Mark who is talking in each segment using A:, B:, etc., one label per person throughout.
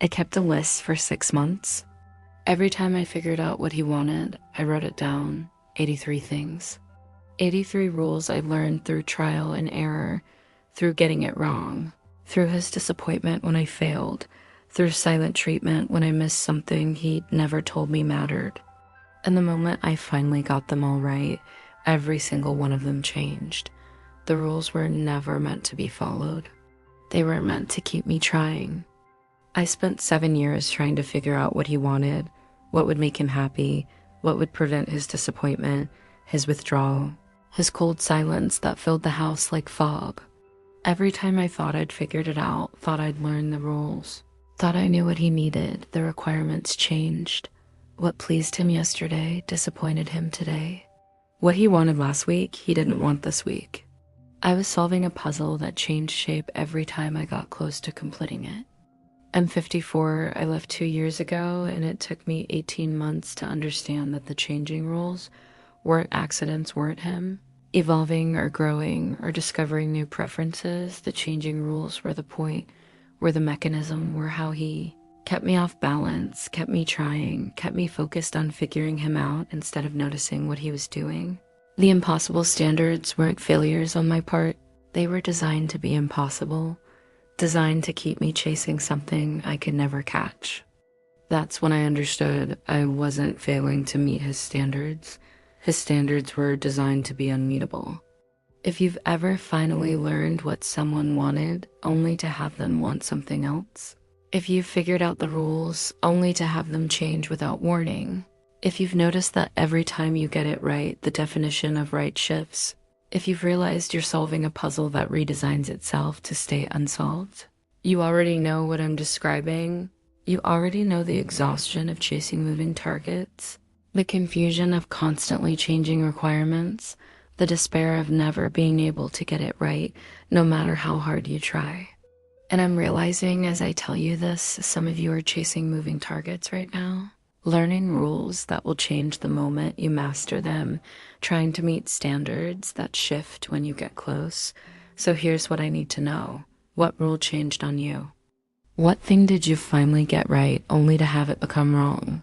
A: I kept a list for 6 months. Every time I figured out what he wanted, I wrote it down. 83 things. 83 rules I learned through trial and error, through getting it wrong, through his disappointment when I failed, through silent treatment when I missed something he'd never told me mattered. And the moment I finally got them all right, every single one of them changed. The rules were never meant to be followed. They were meant to keep me trying. I spent 7 years trying to figure out what he wanted, what would make him happy, what would prevent his disappointment, his withdrawal, his cold silence that filled the house like fog. Every time I thought I'd figured it out, thought I'd learned the rules, thought I knew what he needed, the requirements changed. What pleased him yesterday disappointed him today. What he wanted last week, he didn't want this week. I was solving a puzzle that changed shape every time I got close to completing it. I'm 54, I left 2 years ago, and it took me 18 months to understand that the changing rules weren't accidents, weren't him. Evolving or growing or discovering new preferences, the changing rules were the point, were the mechanism, were how he kept me off balance, kept me trying, kept me focused on figuring him out instead of noticing what he was doing. The impossible standards weren't failures on my part. They were designed to be impossible, designed to keep me chasing something I could never catch. That's when I understood I wasn't failing to meet his standards. His standards were designed to be unmeetable. If you've ever finally learned what someone wanted only to have them want something else, if you've figured out the rules only to have them change without warning, if you've noticed that every time you get it right, the definition of right shifts, if you've realized you're solving a puzzle that redesigns itself to stay unsolved, you already know what I'm describing. You already know the exhaustion of chasing moving targets, the confusion of constantly changing requirements, the despair of never being able to get it right, no matter how hard you try. And I'm realizing as I tell you this, some of you are chasing moving targets right now, learning rules that will change the moment you master them, trying to meet standards that shift when you get close. So here's what I need to know. What rule changed on you? What thing did you finally get right only to have it become wrong?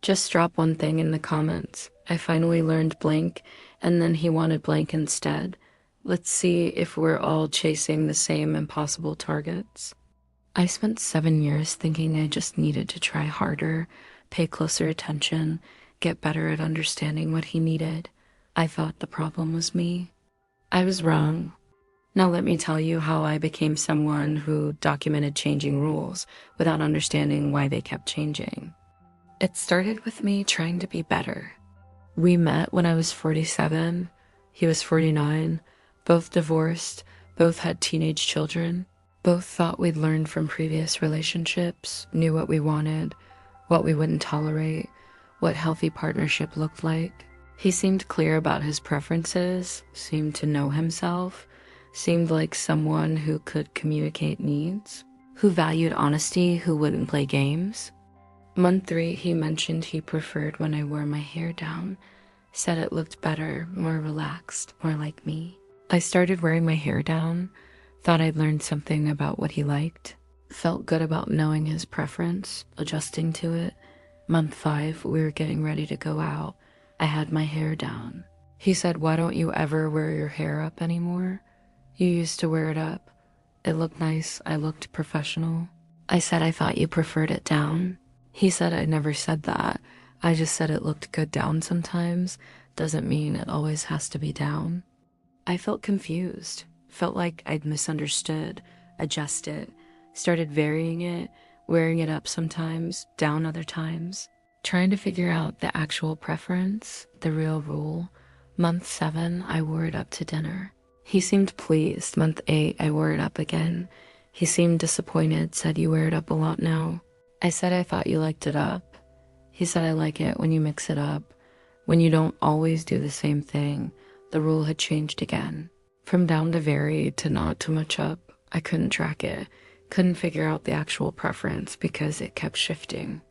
A: Just drop one thing in the comments. I finally learned blank, and then he wanted blank instead. Let's see if we're all chasing the same impossible targets. I spent 7 years thinking I just needed to try harder, pay closer attention, get better at understanding what he needed. I thought the problem was me. I was wrong. Now let me tell you how I became someone who documented changing rules without understanding why they kept changing. It started with me trying to be better. We met when I was 47. He was 49. Both divorced. Both had teenage children. Both thought we'd learned from previous relationships, knew what we wanted, what we wouldn't tolerate, what healthy partnership looked like. He seemed clear about his preferences, seemed to know himself, seemed like someone who could communicate needs, who valued honesty, who wouldn't play games. Month 3, he mentioned he preferred when I wore my hair down, said it looked better, more relaxed, more like me. I started wearing my hair down, thought I'd learned something about what he liked, felt good about knowing his preference, adjusting to it. Month 5, we were getting ready to go out. I had my hair down. He said, "Why don't you ever wear your hair up anymore? You used to wear it up. It looked nice. I looked professional." I said, "I thought you preferred it down." He said, "I never said that. I just said it looked good down sometimes. Doesn't mean it always has to be down." I felt confused, felt like I'd misunderstood, adjusted, started varying it, wearing it up sometimes, down other times, trying to figure out the actual preference, the real rule. Month 7, I wore it up to dinner. He seemed pleased. Month 8, I wore it up again. He seemed disappointed, said, "You wear it up a lot now." I said, "I thought you liked it up." He said, "I like it when you mix it up, when you don't always do the same thing." The rule had changed again. From down to very to not too much up. I couldn't track it, couldn't figure out the actual preference because it kept shifting.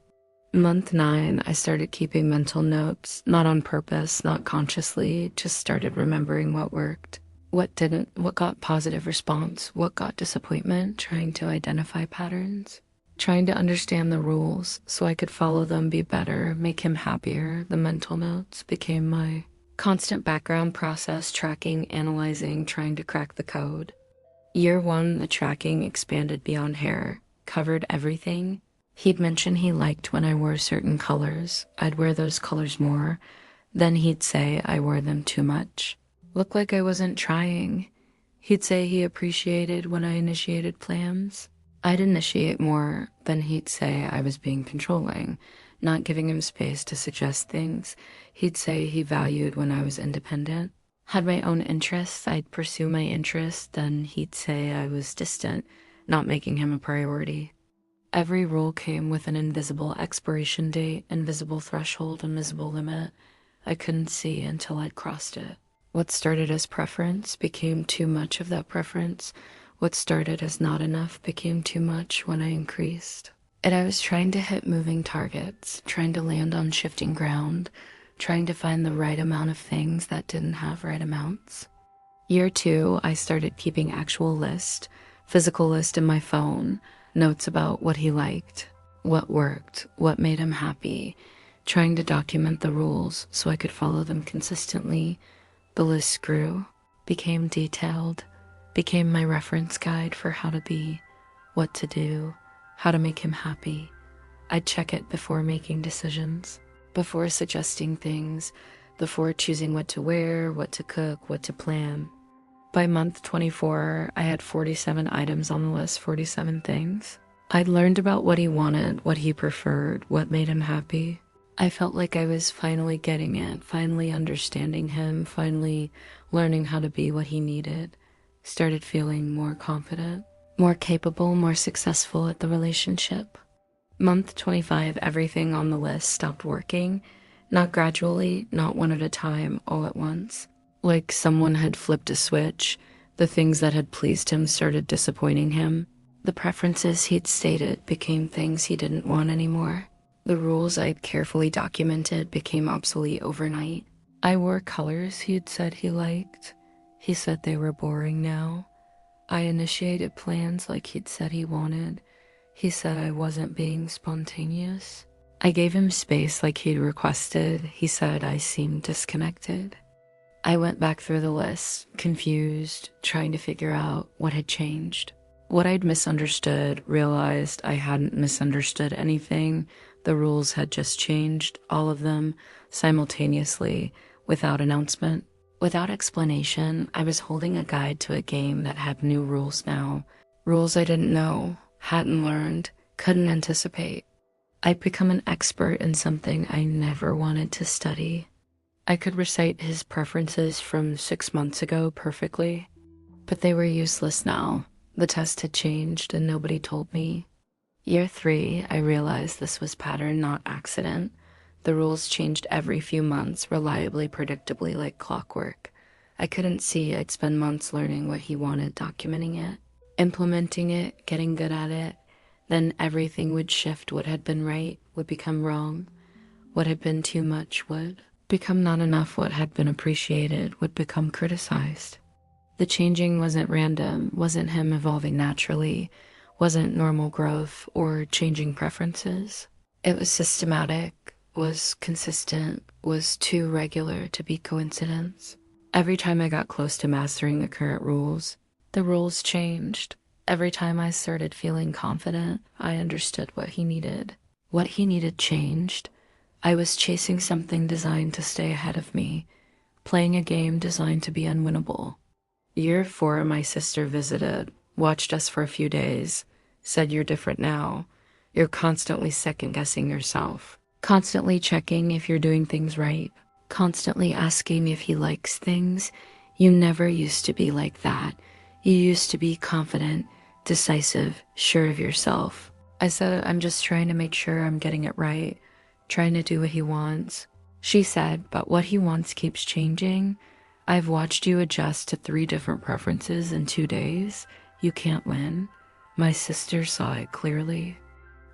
A: Month 9, I started keeping mental notes, not on purpose, not consciously, just started remembering what worked, what didn't, what got positive response, what got disappointment, trying to identify patterns. trying to understand the rules so I could follow them, be better, make him happier. The mental notes became my constant background process, tracking, analyzing, trying to crack the code. Year one, the tracking expanded beyond hair, covered everything. He'd mention he liked when I wore certain colors. I'd wear those colors more. Then he'd say I wore them too much. Looked like I wasn't trying. He'd say he appreciated when I initiated plans. I'd initiate more, then he'd say I was being controlling, not giving him space to suggest things. He'd say he valued when I was independent. Had my own interests, I'd pursue my interests, then he'd say I was distant, not making him a priority. Every rule came with an invisible expiration date, invisible threshold, invisible limit. I couldn't see until I'd crossed it. What started as preference became too much of that preference. What started as not enough became too much when I increased. And I was trying to hit moving targets, trying to land on shifting ground, trying to find the right amount of things that didn't have right amounts. Year two, I started keeping actual list, physical list in my phone, notes about what he liked, what worked, what made him happy, trying to document the rules so I could follow them consistently. The list grew, became detailed, became my reference guide for how to be, what to do, how to make him happy. I'd check it before making decisions, before suggesting things, before choosing what to wear, what to cook, what to plan. By month 24, I had 47 items on the list, 47 things. I'd learned about what he wanted, what he preferred, what made him happy. I felt like I was finally getting it, finally understanding him, finally learning how to be what he needed. Started feeling more confident, more capable, more successful at the relationship. Month 25, everything on the list stopped working. Not gradually, not one at a time, all at once. Like someone had flipped a switch. The things that had pleased him started disappointing him. The preferences he'd stated became things he didn't want anymore. The rules I'd carefully documented became obsolete overnight. I wore colors he'd said he liked. He said they were boring now. I initiated plans like he'd said he wanted. He said I wasn't being spontaneous. I gave him space like he'd requested. He said I seemed disconnected. I went back through the list, confused, trying to figure out what had changed. What I'd misunderstood, realized I hadn't misunderstood anything. The rules had just changed, all of them, simultaneously, without announcement. Without explanation, I was holding a guide to a game that had new rules now. Rules I didn't know, hadn't learned, couldn't anticipate. I'd become an expert in something I never wanted to study. I could recite his preferences from 6 months ago perfectly, but they were useless now. The test had changed and nobody told me. Year 3, I realized this was pattern, not accident. The rules changed every few months, reliably, predictably, like clockwork. I couldn't see I'd spend months learning what he wanted, documenting it, implementing it, getting good at it. Then everything would shift. What had been right would become wrong. What had been too much would become not enough. What had been appreciated would become criticized. The changing wasn't random, wasn't him evolving naturally, wasn't normal growth or changing preferences. It was systematic, was consistent, was too regular to be coincidence. Every time I got close to mastering the current rules, the rules changed. Every time I started feeling confident, I understood what he needed. What he needed changed. I was chasing something designed to stay ahead of me, playing a game designed to be unwinnable. Year 4, my sister visited, watched us for a few days, said, "You're different now. You're constantly second-guessing yourself, constantly checking if you're doing things right, constantly asking if he likes things. You never used to be like that. You used to be confident, decisive, sure of yourself." I said, "I'm just trying to make sure I'm getting it right, trying to do what he wants." She said, "But what he wants keeps changing. I've watched you adjust to 3 different preferences in 2 days. You can't win." My sister saw it clearly.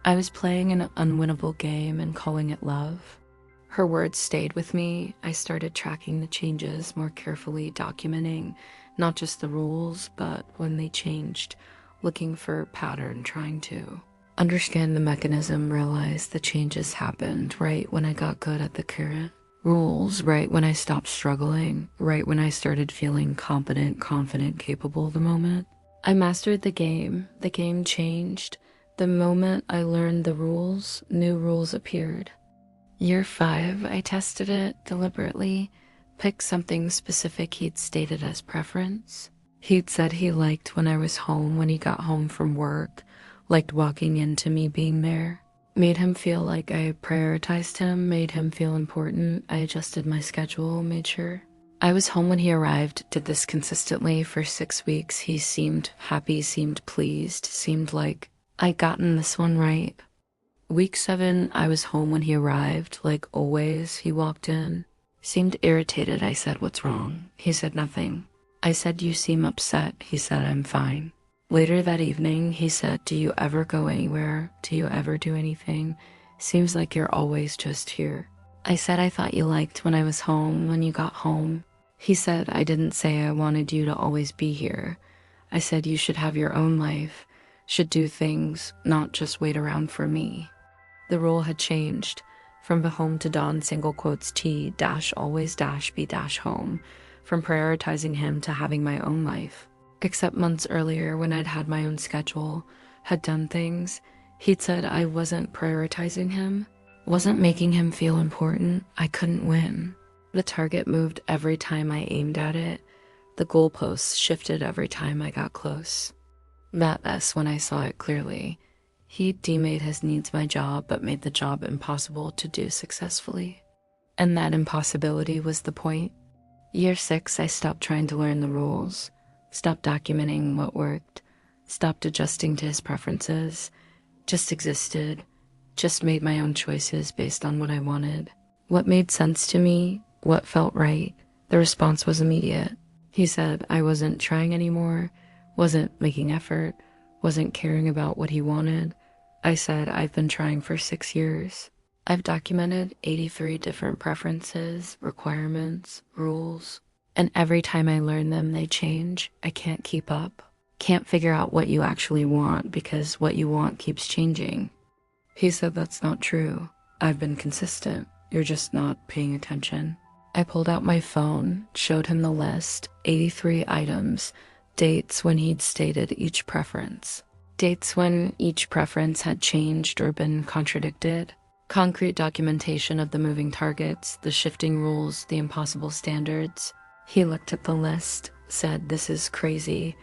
A: I was playing an unwinnable game and calling it love. Her words stayed with me. I started tracking the changes more carefully, documenting not just the rules, but when they changed, looking for pattern, trying to understand the mechanism, realize the changes happened right when I got good at the current rules, right when I stopped struggling, right when I started feeling competent, confident, capable the moment I mastered the game. The game changed. The moment I learned the rules, new rules appeared. Year 5, I tested it deliberately, picked something specific he'd stated as preference. He'd said he liked when I was home when he got home from work, liked walking into me being there. Made him feel like I prioritized him, made him feel important. I adjusted my schedule, made sure I was home when he arrived, did this consistently for 6 weeks. He seemed happy, seemed pleased, seemed like I'd gotten this one right. Week 7, I was home when he arrived, like always. He walked in, seemed irritated. I said, "What's wrong?" He said, "Nothing." I said, "You seem upset." He said, "I'm fine." Later that evening, he said, "Do you ever go anywhere? Do you ever do anything? Seems like you're always just here." I said, "I thought you liked when I was home, when you got home." He said, "I didn't say I wanted you to always be here. I said you should have your own life, should do things, not just wait around for me." The rule had changed from the home to dawn single quotes T dash always dash be dash home, from prioritizing him to having my own life. Except months earlier when I'd had my own schedule, had done things, he'd said I wasn't prioritizing him, wasn't making him feel important. I couldn't win. The target moved every time I aimed at it. The goalposts shifted every time I got close. That's when I saw it clearly. He'd demade his needs my job, but made the job impossible to do successfully. And that impossibility was the point. Year 6, I stopped trying to learn the rules, stopped documenting what worked, stopped adjusting to his preferences, just existed, just made my own choices based on what I wanted. What made sense to me, what felt right. The response was immediate. He said I wasn't trying anymore, wasn't making effort, wasn't caring about what he wanted. I said, "I've been trying for 6 years. I've documented 83 different preferences, requirements, rules, and every time I learn them, they change. I can't keep up. Can't figure out what you actually want because what you want keeps changing." He said, "That's not true. I've been consistent. You're just not paying attention." I pulled out my phone, showed him the list, 83 items, dates when he'd stated each preference, dates when each preference had changed or been contradicted, concrete documentation of the moving targets, the shifting rules, the impossible standards. He looked at the list, said, "This is crazy.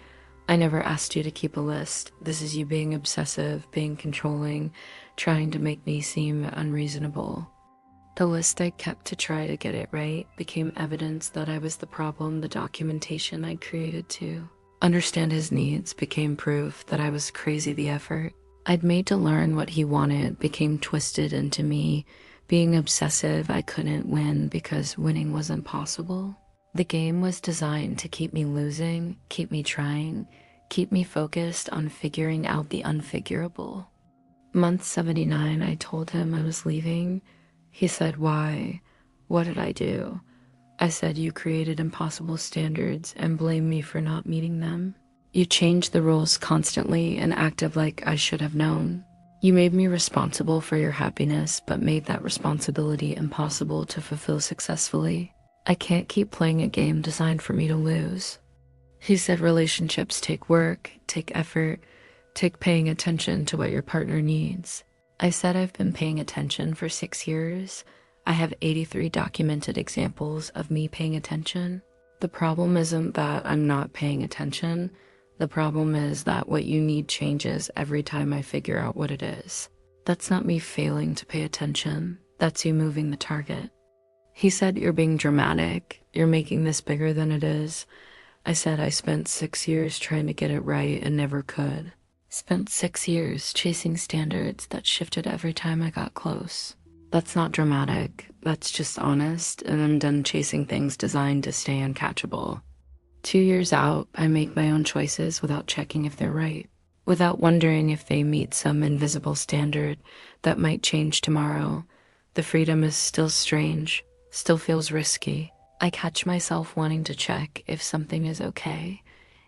A: I never asked you to keep a list. This is you being obsessive, being controlling, trying to make me seem unreasonable." The list I kept to try to get it right became evidence that I was the problem. The documentation I'd created to understand his needs became proof that I was crazy. The effort I'd made to learn what he wanted became twisted into me being obsessive. I couldn't win because winning was impossible. The game was designed to keep me losing, keep me trying, keep me focused on figuring out the unfigurable. Month 79, I told him I was leaving. He said, "Why? What did I do?" I said, "You created impossible standards and blamed me for not meeting them. You changed the rules constantly and acted like I should have known. You made me responsible for your happiness, but made that responsibility impossible to fulfill successfully. I can't keep playing a game designed for me to lose." He said, "Relationships take work, take effort, take paying attention to what your partner needs." I said, "I've been paying attention for 6 years. I have 83 documented examples of me paying attention. The problem isn't that I'm not paying attention. The problem is that what you need changes every time I figure out what it is. That's not me failing to pay attention. That's you moving the target." He said, "You're being dramatic. You're making this bigger than it is." I said, "I spent 6 years trying to get it right and never could. Spent 6 years chasing standards that shifted every time I got close. That's not dramatic. That's just honest, and I'm done chasing things designed to stay uncatchable. 2 years out, I make my own choices without checking if they're right, without wondering if they meet some invisible standard that might change tomorrow. The freedom is still strange, still feels risky. I catch myself wanting to check if something is okay,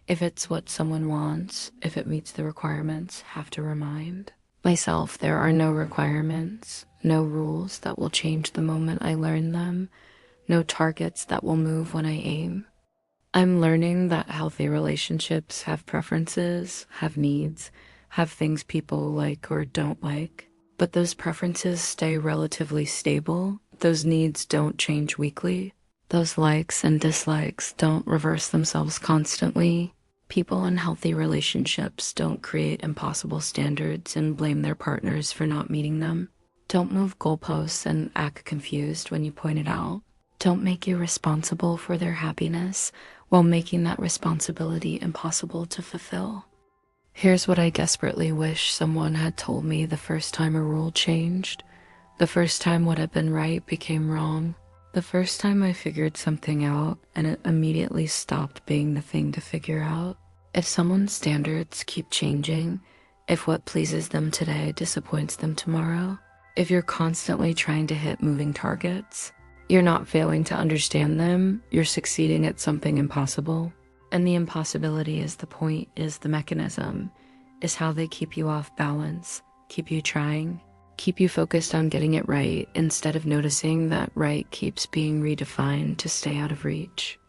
A: if it's what someone wants, if it meets the requirements, have to remind. Myself, there are no requirements, no rules that will change the moment I learn them, no targets that will move when I aim. I'm learning that healthy relationships have preferences, have needs, have things people like or don't like. But those preferences stay relatively stable. Those needs don't change weekly. Those likes and dislikes don't reverse themselves constantly. People in healthy relationships don't create impossible standards and blame their partners for not meeting them. Don't move goalposts and act confused when you point it out. Don't make you responsible for their happiness while making that responsibility impossible to fulfill. Here's what I desperately wish someone had told me the first time a rule changed, the first time what had been right became wrong, the first time I figured something out and it immediately stopped being the thing to figure out. If someone's standards keep changing, if what pleases them today disappoints them tomorrow, if you're constantly trying to hit moving targets, you're not failing to understand them, you're succeeding at something impossible. And the impossibility is the point, is the mechanism, is how they keep you off balance, keep you trying, keep you focused on getting it right instead of noticing that right keeps being redefined to stay out of reach.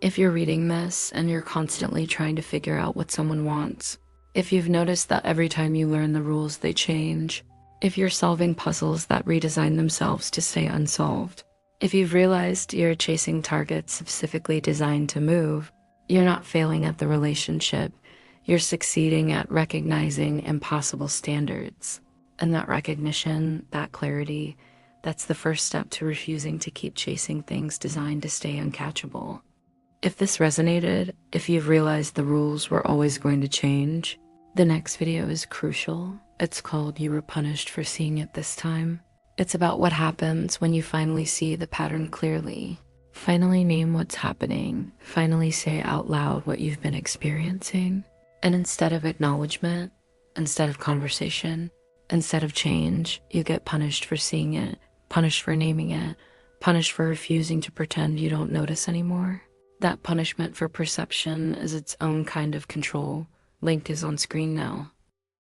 A: If you're reading this and you're constantly trying to figure out what someone wants, if you've noticed that every time you learn the rules they change, if you're solving puzzles that redesign themselves to stay unsolved, if you've realized you're chasing targets specifically designed to move, you're not failing at the relationship, you're succeeding at recognizing impossible standards. And that recognition, that clarity, that's the first step to refusing to keep chasing things designed to stay uncatchable. If this resonated, if you've realized the rules were always going to change, the next video is crucial. It's called You Were Punished for Seeing It This Time. It's about what happens when you finally see the pattern clearly. Finally name what's happening. Finally say out loud what you've been experiencing. And instead of acknowledgement, instead of conversation, instead of change, you get punished for seeing it, punished for naming it, punished for refusing to pretend you don't notice anymore. That punishment for perception is its own kind of control. Link is on screen now.